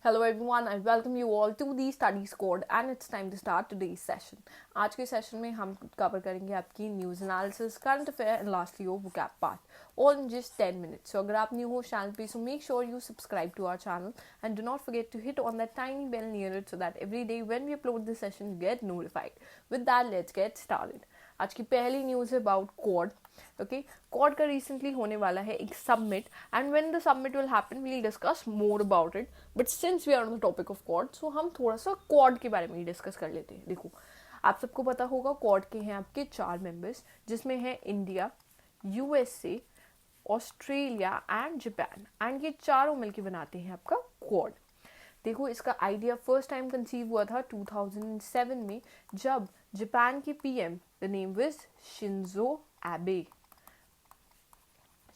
Hello everyone, I welcome you all to the Study Squad and it's time to start today's session. आज के session में हम cover करेंगे आपकी news analysis, current affair and lastly your vocab part all in just 10 minutes. So अगर आप new हो channel पे so make sure you subscribe to our channel and do not forget to hit on that tiny bell near it so that every day when we upload this session you get notified. With that, let's get started. आज की पहली news है about Quad. Okay, Quad का recently होने वाला है एक submit and when the submit will happen we will discuss more about it. But since we are on the topic of Quad so हम थोड़ा सा क्वाड के बारे में ही डिस्कस कर लेते हैं. देखो, आप सबको पता होगा क्वाड के हैं आपके 4 मेंबर्स, जिसमें है India, USA, Australia and Japan. And ये चारों मिलके बनाते हैं आपका क्वाड. देखो, इसका आइडिया फर्स्ट टाइम कंसीव हुआ था 2007 में, जब जापान के PM the name was Shinzo Abe.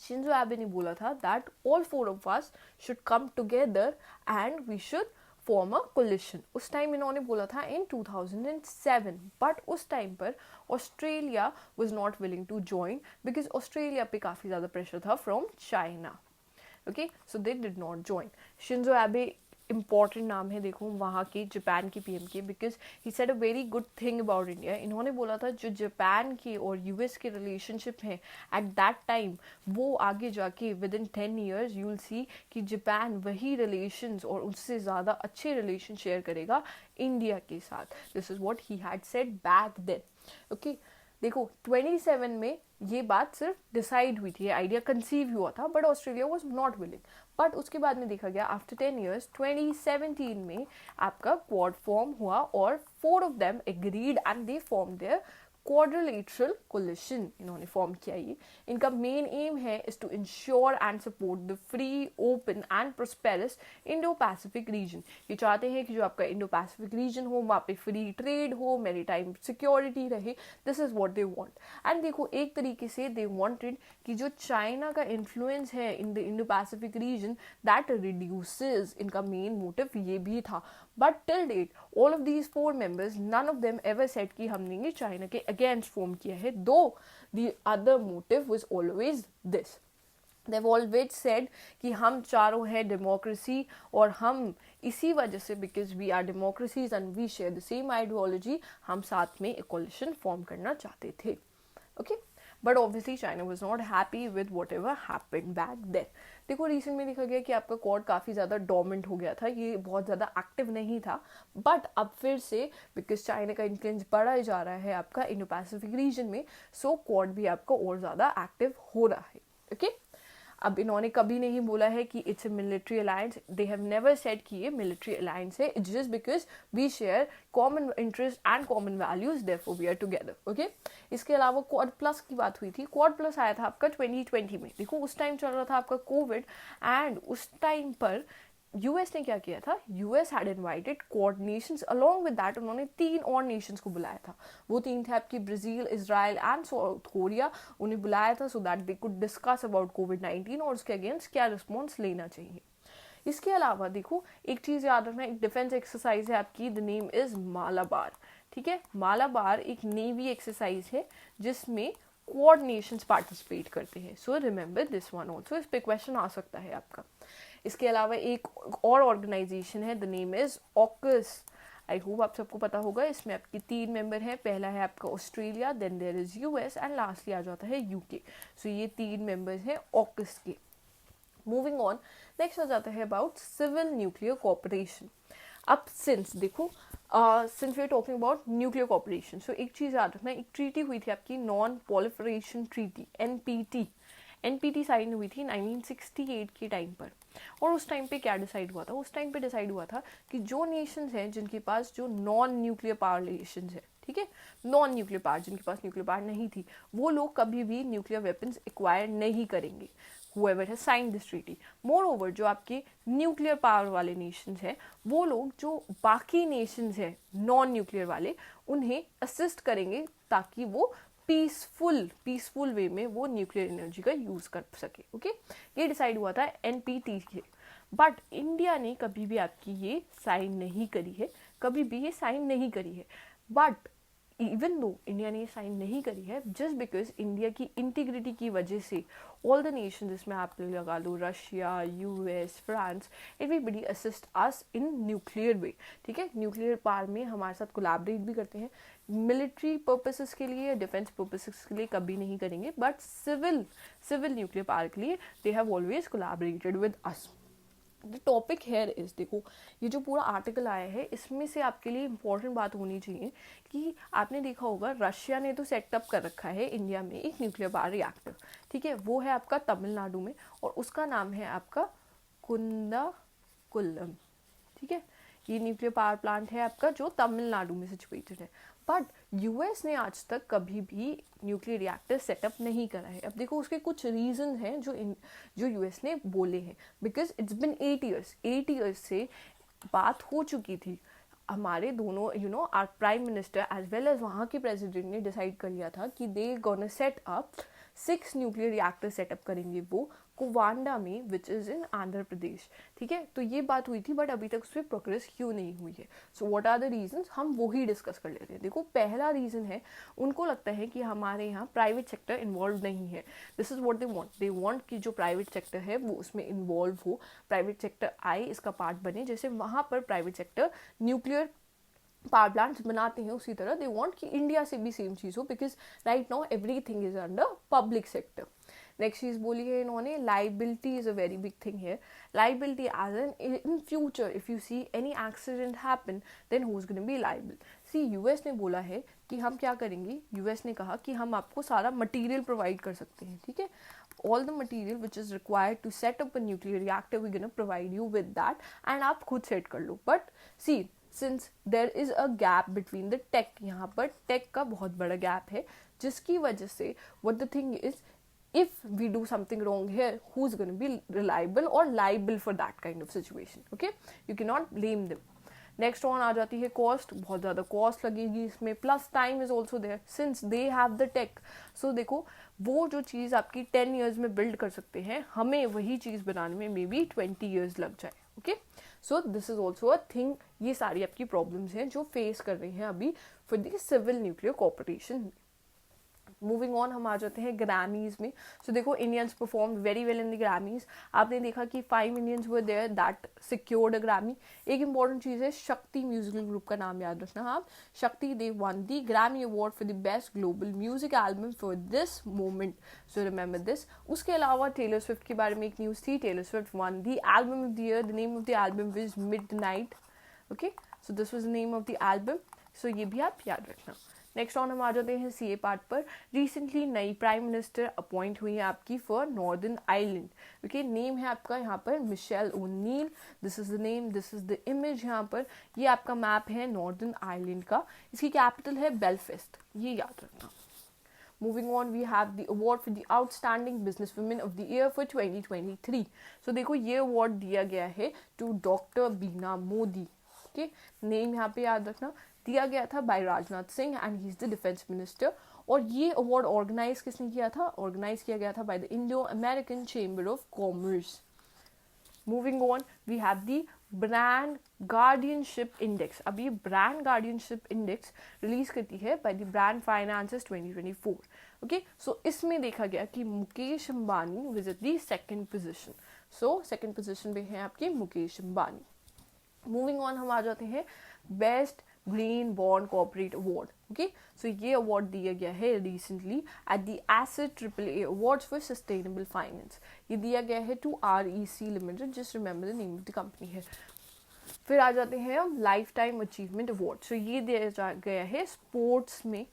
Shinzo Abe ने बोला था that all 4 of us should come together and we should form a coalition. उस टाइम इन्होंने बोला था इन 2007, बट उस टाइम पर Australia was not willing to join because Australia पे काफ़ी ज़्यादा प्रेशर था from China. Okay, so they did not join. Shinzo Abe important नाम है, देखो, वहाँ के जापान के पीएम के, because he said a very good thing about India. इन्होंने बोला था जो जापान के और यूएस के रिलेशनशिप हैं एट दैट टाइम, वो आगे जाके with in 10 years you will see कि जापान वही रिलेशंस और उससे ज़्यादा अच्छे रिलेशन शेयर करेगा इंडिया के साथ. This is what he had said back then. Okay, देखो 27 में ये बात सिर्फ डिसाइड हुई थी, आइडिया कंसीव हुआ था, but Australia was not willing. But उसके बाद में देखा गया आफ्टर 10 ईयर्स 2017 में आपका क्वाड फॉर्म हुआ और 4 of them agreed and they form their quadrilateral coalition. इन्होंने फॉर्म किया. ये इनका मेन एम है is to ensure and support the free, open and prosperous Indo Pacific region. ये चाहते हैं कि जो आपका इंडो पैसिफिक रीजन हो वहाँ पे फ्री ट्रेड हो, मैरीटाइम सिक्योरिटी रहे. This is what they want. And देखो, एक तरीके से दे वांटेड कि जो चाइना का इन्फ्लुएंस है in the Indo Pacific region that reduces. इनका मेन मोटिव ये भी था. But till date all of these 4 members, none of them ever said कि हमने ये चाइना के अगेंस्ट फॉर्म किया है, दो the other motive was always this. They've always said कि हम चारों हैं डेमोक्रेसी और हम इसी वजह से because we are democracies and we share the same ideology, हम साथ में एक कोलिशन फॉर्म करना चाहते थे. Okay, but obviously China was not happy with whatever happened back then. देखो, रिसेंट में देखा गया कि आपका क्वाड काफ़ी ज़्यादा डोमिनेंट हो गया था, ये बहुत ज़्यादा एक्टिव नहीं था. बट अब फिर से बिकॉज चाइना का इन्फ्लुएंस बढ़ा जा रहा है आपका इंडो पैसिफिक रीजन में, सो क्वाड भी आपका और ज़्यादा एक्टिव हो रहा है. ओके, अब इन्होंने कभी नहीं बोला है कि it's a military alliance. They have never said कि ये मिलिट्री अलायंस है. It's just because we share common interest and common values, therefore we are together. Okay, इसके अलावा क्वाड प्लस की बात हुई थी. क्वाड प्लस आया था आपका 2020 में. देखो, उस टाइम चल रहा था आपका कोविड एंड उस टाइम पर यूएस ने क्या किया था, US had invited quad Nations. Along with that उन्होंने 3 और नेशंस को बुलाया था. वो 3 थे आपकी Brazil, Israel and South Korea. उन्हें बुलाया था so that they could discuss about कोविड-19 और उसके अगेंस्ट क्या रिस्पॉन्स लेना चाहिए. इसके अलावा देखो, एक चीज़ याद रखना, एक डिफेंस एक्सरसाइज है आपकी, द नेम इज मालाबार. ठीक है, मालाबार एक नेवी एक्सरसाइज है जिसमें क्वाड नेशंस पार्टिसिपेट करते हैं. सो रिमेंबर दिस वन ऑल्सो, इस पे क्वेश्चन आ सकता है आपका. इसके अलावा एक और ऑर्गेनाइजेशन है, the name is AUKUS. I hope आप सबको पता होगा. इसमें आपके 3 मेंबर हैं. पहला है आपका Australia, then there is US and lastly आ जाता है यूके. सो ये 3 मेंबर्स हैं ऑकस के. मूविंग ऑन, नेक्स्ट आ जाता है अबाउट सिविल न्यूक्लियर कोऑपरेशन. अब सिंस देखो, since we are talking about nuclear cooperation, so एक चीज़ याद रखना, एक ट्रीटी हुई थी आपकी non proliferation treaty, NPT sign हुई थी 1968 के टाइम पर. और उस टाइम पे क्या डिसाइड हुआ था, उस टाइम पे डिसाइड हुआ था कि जो नेशंस हैं जिनके पास जो नॉन न्यूक्लियर पावर नेशंस है, ठीक है, नॉन न्यूक्लियर पावर, जिनके पास न्यूक्लियर पावर नहीं थी, वो लोग कभी भी न्यूक्लियर वेपन्स एक्वायर नहीं करेंगे. whoever has signed this treaty. Moreover, जो आपके न्यूक्लियर पावर वाले नेशंस हैं, वो लोग जो बाकी नेशंस हैं नॉन न्यूक्लियर वाले, उन्हें असिस्ट करेंगे ताकि वो पीसफुल वे में वो न्यूक्लियर एनर्जी का यूज़ कर सके. ओके, ये डिसाइड हुआ था एनपीटी के. बट इंडिया ने कभी भी आपकी ये साइन नहीं करी है, बट इवन दो इंडिया ने साइन नहीं करी है, जस्ट बिकॉज इंडिया की इंटीग्रिटी की वजह से ऑल द नेशन, जिसमें आप लगा लो Russia, US, France, everybody assist us in nuclear way, ठीक है। न्यूक्लियर पावर में हमारे साथ कोलैबोरेट भी करते हैं, मिलिट्री पर्पसेस के लिए, डिफेंस पर्पसेस के लिए कभी नहीं करेंगे, बट सिविल न्यूक्लियर पावर के लिए they have always collaborated with us. The topic here is, देखो ये जो पूरा आर्टिकल आया है इसमें से आपके लिए इंपॉर्टेंट बात होनी चाहिए कि आपने देखा होगा रशिया ने तो सेटअप कर रखा है इंडिया में एक न्यूक्लियर पावर रिएक्टर, ठीक है। वो है आपका तमिलनाडु में और उसका नाम है आपका कुंदाकुलम, ठीक है। ये न्यूक्लियर पावर प्लांट है आपका जो तमिलनाडु में सिचुएटेड है। बट यूएस ने आज तक कभी भी न्यूक्लियर रिएक्टर सेटअप नहीं करा है। अब देखो उसके कुछ रीजन हैं जो यूएस ने बोले हैं, बिकॉज इट्स बिन 8 ईयर्स से बात हो चुकी थी। हमारे दोनों our prime minister as well as वहाँ के प्रेसिडेंट ने डिसाइड कर लिया था कि they gonna set up 6 nuclear reactor setup करेंगे वो कुवांडा में, which is in Andhra Pradesh, ठीक है। तो ये बात हुई थी, बट अभी तक उस पर प्रोग्रेस क्यों नहीं हुई है। So what are the reasons, हम वही डिस्कस कर लेते हैं। देखो पहला रीज़न है, उनको लगता है कि हमारे यहाँ प्राइवेट सेक्टर इन्वॉल्व नहीं है। This is what they want कि जो प्राइवेट सेक्टर है वो उसमें इन्वॉल्व हो, प्राइवेट सेक्टर आए, इसका पार्ट बने। जैसे वहाँ पर private sector nuclear power plants बनाते हैं, उसी तरह दे वांट कि इंडिया से भी सेम चीज़ हो, because right now everything is under public sector. Next चीज़ बोली है इन्होंने, liability is a very big thing है। Liability as an in future if you see any accident happen then who is gonna be liable. See US ने बोला है कि हम क्या करेंगे, यूएस ने कहा कि हम आपको सारा मटीरियल प्रोवाइड कर सकते हैं, ठीक है। all the material which is required to set up a nuclear reactor we're going to provide you with that and आप खुद सेट कर लो। But see since there is a gap between the tech, यहाँ पर take का बहुत बड़ा gap है, जिसकी वजह से what the thing is, if we do something wrong here, who's going to be reliable or liable for that kind of situation, okay? You cannot blame them. Next on आ जाती है कॉस्ट, बहुत ज़्यादा cost लगेगी इसमें, plus time is also there since they have the tech. So देखो वो जो चीज़ आपकी 10 ईयर्स में बिल्ड कर सकते हैं, हमें वही चीज़ बनाने में मे बी 20 ईयर्स लग जाए, okay. So this is also a thing. ये सारी आपकी प्रॉब्लम्स हैं जो फेस कर रही हैं अभी for the civil nuclear corporation. Moving on हम आ जाते हैं ग्रैमीज में। सो देखो Indians perform very well in the Grammys. आपने देखा कि 5 Indians were there that secured a Grammy. एक इंपॉर्टेंट चीज़ है, शक्ति म्यूजिकल ग्रुप का नाम याद रखना आप। Shakti they won the Grammy award for the best global music album for this moment, so remember this. उसके अलावा टेलर स्विफ्ट के बारे में एक न्यूज़ थी, Taylor Swift won the album of the year. The name of the album was Midnight, okay. So this was the name of the album, so ये भी आप याद रखना। नेक्स्ट ऑन हम आ जाते हैं सीए पार्ट पर। रिसेंटली नई प्राइम मिनिस्टर अपॉइंट हुई है आपकी for Northern Island, okay. Name है आपका यहाँ पर Michelle O'Neill. This is the name, this is the image. यहाँ पर ये आपका मैप है नॉर्दर्न आइलैंड का। इसकी कैपिटल है बेलफास्ट, ये याद रखना। Moving on, we have the award for the outstanding businesswomen of the year for 2023. So देखो ये award दिया गया है to doctor Bina Modi, okay. Name यहाँ पे याद रखना। दिया गया था by Rajnath Singh and he is the defence minister. और ये अवार्ड ऑर्गेनाइज किसने किया था, ऑर्गेनाइज किया गया था by the Indo American chamber of commerce. Moving on, we have the brand guardianship index. अब ये ब्रांड गार्डियनशिप इंडेक्स रिलीज करती है by the brand finances 2024, okay. So इसमें देखा गया कि Mukesh Ambani was at the second position. So second position पे हैं आपके मुकेश अंबानी। मूविंग ऑन हम आ जाते हैं best green bond corporate award, okay. So ये अवार्ड दिया गया है recently at the asset AAA awards for sustainable finance. ये दिया गया है to REC limited, just remember the name of the company है। फिर आ जाते हैं हम lifetime achievement award. So ये दिया गया है स्पोर्ट्स में,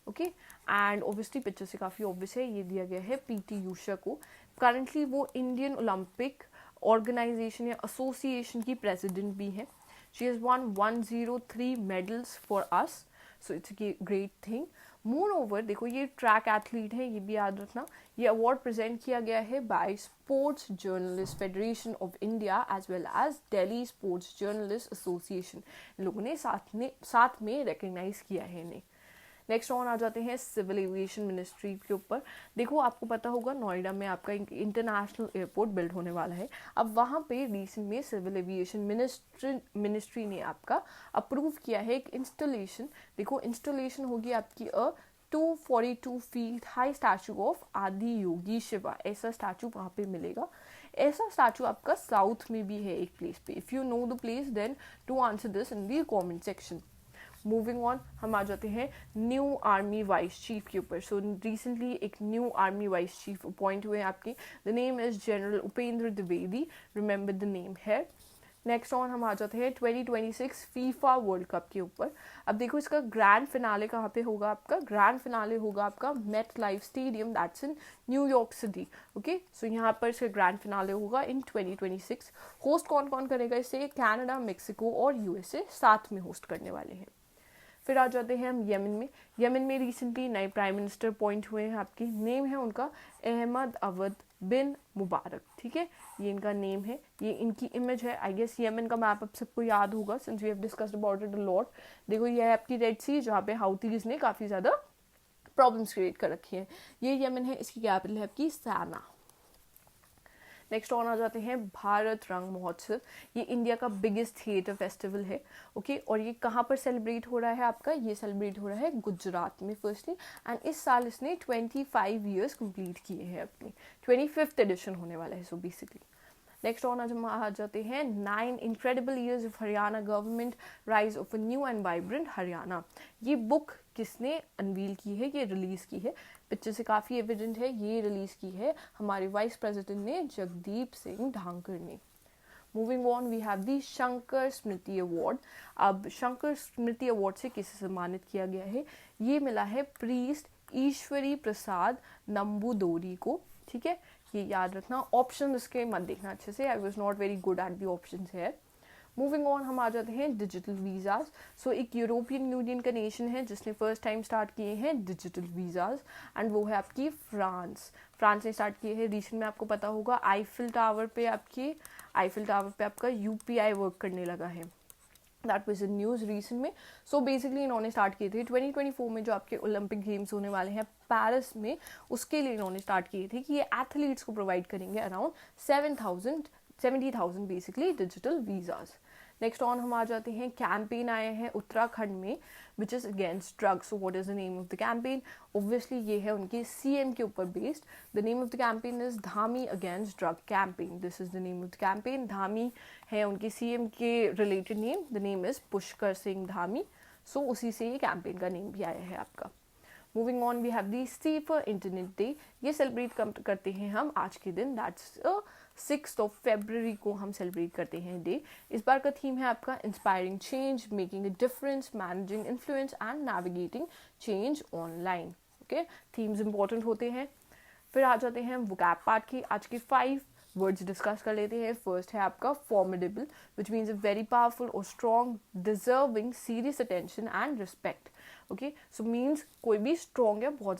ओके। एंड ऑब्वियसली पिक्चर से काफ़ी ऑब्वियस है, ये दिया गया है PT ऊषा को। करंटली वो इंडियन ओलंपिक ऑर्गेनाइजेशन या एसोसिएशन की प्रेसिडेंट भी है। She has won 103 medals for us, so it's a great thing. Moreover, देखो ये ट्रैक एथलीट है, ये भी याद रखना। ये अवार्ड प्रेजेंट किया गया है by sports journalist federation of India as well as Delhi sports journalist association. लोगों ने साथ में रिकग्नाइज किया है इन्हें। नेक्स्ट ऑन आ जाते हैं सिविल एविएशन मिनिस्ट्री के ऊपर। देखो आपको पता होगा नोएडा में आपका इंटरनेशनल एयरपोर्ट बिल्ड होने वाला है। अब वहाँ पे रिसेंट में सिविल एविएशन मिनिस्ट्री ने आपका अप्रूव किया है एक इंस्टॉलेशन। देखो इंस्टॉलेशन होगी आपकी 242 फीट हाई स्टैचू ऑफ आदि योगी शिवा, ऐसा स्टैचू वहाँ पे मिलेगा। ऐसा स्टैचू आपका साउथ में भी है एक प्लेस पे। If you know the place then to answer this in the comment section. Moving on हम आ जाते हैं न्यू आर्मी वाइस चीफ के ऊपर। सो रिसेंटली एक new army vice chief appoint हुए हैं आपके। The name is general Upendra Dwivedi, remember the name है। नेक्स्ट ऑन हम आ जाते हैं 2026 फीफा वर्ल्ड कप के ऊपर। अब देखो इसका ग्रैंड फिनाले कहाँ पे होगा आपका, ग्रैंड फिनाले होगा आपका MetLife stadium, that's in New York city. Okay, so यहाँ पर इसका ग्रैंड फिनाले होगा इन 2026। होस्ट कौन कौन करेगा इसे, कनाडा, मेक्सिको और यूएसए साथ में होस्ट करने वाले हैं। फिर आ जाते हैं हम यमन में। यमन में रिसेंटली नए प्राइम मिनिस्टर अपॉइंट हुए हैं आपकी। नेम है उनका अहमद अवद बिन मुबारक, ठीक है, ये इनका नेम है, ये इनकी इमेज है। आई गेस यमन का मैप आप सबको याद होगा since we have discussed about it a lot. देखो ये है आपकी रेड सी जहाँ पे हाउथीज ने काफ़ी ज़्यादा प्रॉब्लम्स क्रिएट कर रखी हैं। ये यमन है, इसकी कैपिटल है आपकी सना। नेक्स्ट ऑन आ जाते हैं भारत रंग महोत्सव। ये इंडिया का बिगेस्ट थिएटर फेस्टिवल है। ओके, और ये कहाँ पर सेलिब्रेट हो रहा है आपका, ये सेलिब्रेट हो रहा है गुजरात में फर्स्टली। एंड इस साल इसने 25 ईयर्स कंप्लीट किए हैं अपनी। 25th एडिशन होने वाला है सो बेसिकली। नेक्स्ट ऑन हम आ जाते हैं 9 incredible years of Haryana government, rise of a new and vibrant Haryana. ये बुक किसने अनवील की है, ये रिलीज़ की है, पिक्चर से काफ़ी एविडेंट है, ये रिलीज़ की है हमारे वाइस प्रेसिडेंट ने जगदीप सिंह ढांकर ने। Moving on we have the Shankar Smriti award. अब शंकर स्मृति अवार्ड से किसे सम्मानित किया गया है, ये मिला है प्रीस्ट ईश्वरी प्रसाद नंबूदोरी को, ठीक है, ये याद रखना। ऑप्शन इसके मत देखना अच्छे से, I was not very good at the option है। मूविंग ऑन हम आ जाते हैं डिजिटल वीज़ाज। सो एक यूरोपियन यूनियन का नेशन है जिसने फर्स्ट टाइम स्टार्ट किए हैं डिजिटल वीज़ाज, एंड वो है आपकी फ्रांस। फ्रांस ने स्टार्ट किए हैं रिसेंट में, आपको पता होगा आईफिल टावर पे आपका यूपीआई वर्क करने लगा है। That was in news recent में। सो बेसिकली इन्होंने स्टार्ट किए थे 2024 में जो आपके ओलंपिक गेम्स होने वाले हैं पेरिस में, उसके लिए इन्होंने स्टार्ट किए थे कि ये एथलीट्स को प्रोवाइड करेंगे around 70,000 basically digital visas. Next on हम आ जाते हैं कैंपेन आए हैं उत्तराखंड में which is against drugs. So what is the name of the campaign, obviously ये है उनके सीएम के ऊपर based. The name of the campaign is Dhami against drug campaign, this is the name of the campaign. Dhami है उनके CM के related name, the name is Pushkar Singh Dhami. सो उसी से ये कैंपेन का नेम भी आया है आपका। Moving on we have the safer internet day. ये सेलिब्रेट करते हैं हम आज के दिन, दैट्स 6th of February को हम सेलिब्रेट करते हैं डे। इस बार का थीम है आपका inspiring change, making a difference, managing influence and navigating change online. Okay, themes important होते हैं। फिर आ जाते हैं वोकैब पार्ट की। आज के 5 वर्ड्स डिस्कस कर लेते हैं। फर्स्ट है आपका formidable, which means a very powerful और strong, deserving serious attention and respect. Okay, so means कोई भी स्ट्रॉन्ग है, बहुत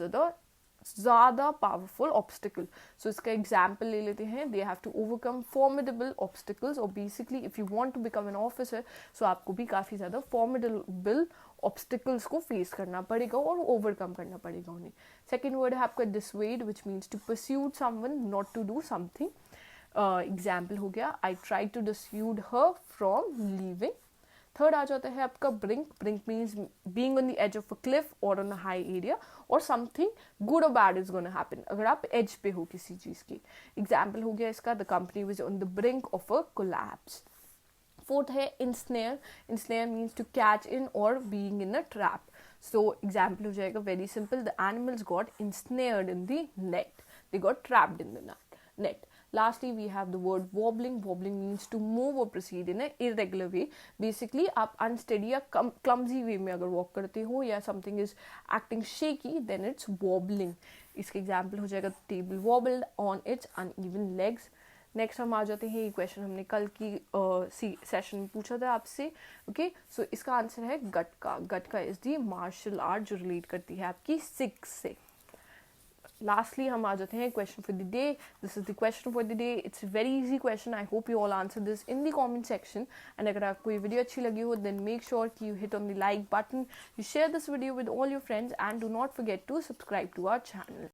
ज़्यादा पावरफुल ऑब्स्टिकल। सो इसका एग्जाम्पल ले लेते हैं, they have to overcome formidable obstacles. और basically if you want to become an officer, so आपको भी काफ़ी ज़्यादा फॉर्मिडेबल ऑब्स्टिकल्स को फेस करना पड़ेगा और ओवरकम करना पड़ेगा उन्हें। सेकेंड वर्ड है आपका dissuade, which means to persuade someone not to do something. Example हो गया, I try to dissuade her from leaving. Third आ जाता है आपका brink. Brink means being on the edge of a cliff और on a high area, और something good और bad is gonna happen, अगर आप एज पे हो किसी चीज़ की। एग्जाम्पल हो गया इसका, the company was on the brink of a collapse. Fourth है ensnare. Ensnare means to catch in और being in a trap. So example हो जाएगा very simple, the animals got ensnared in the net, they got trapped in the net. Lastly, we have the word wobbling. Wobbling means to move or proceed in an irregular way. Basically, आप unsteady या clumsy way में अगर walk करते हो या something is acting shaky, then it's wobbling. इसका example हो जाएगा table wobbled on its uneven legs. Next हम आ जाते हैं, ये क्वेश्चन हमने कल की सेशन में पूछा था आपसे। ओके, सो इसका आंसर है gatka. Gatka is the martial art जो रिलेट करती है आपकी सिक्स से। लास्टली हम आ जाते हैं question for the day. This is the question for the day. It's very easy question. I hope you all answer this in the comment section. And अगर आपको ये वीडियो अच्छी लगी हो देन मेक श्योर कि you hit on the like button, you share this video with all your friends, and do not forget to subscribe to our channel.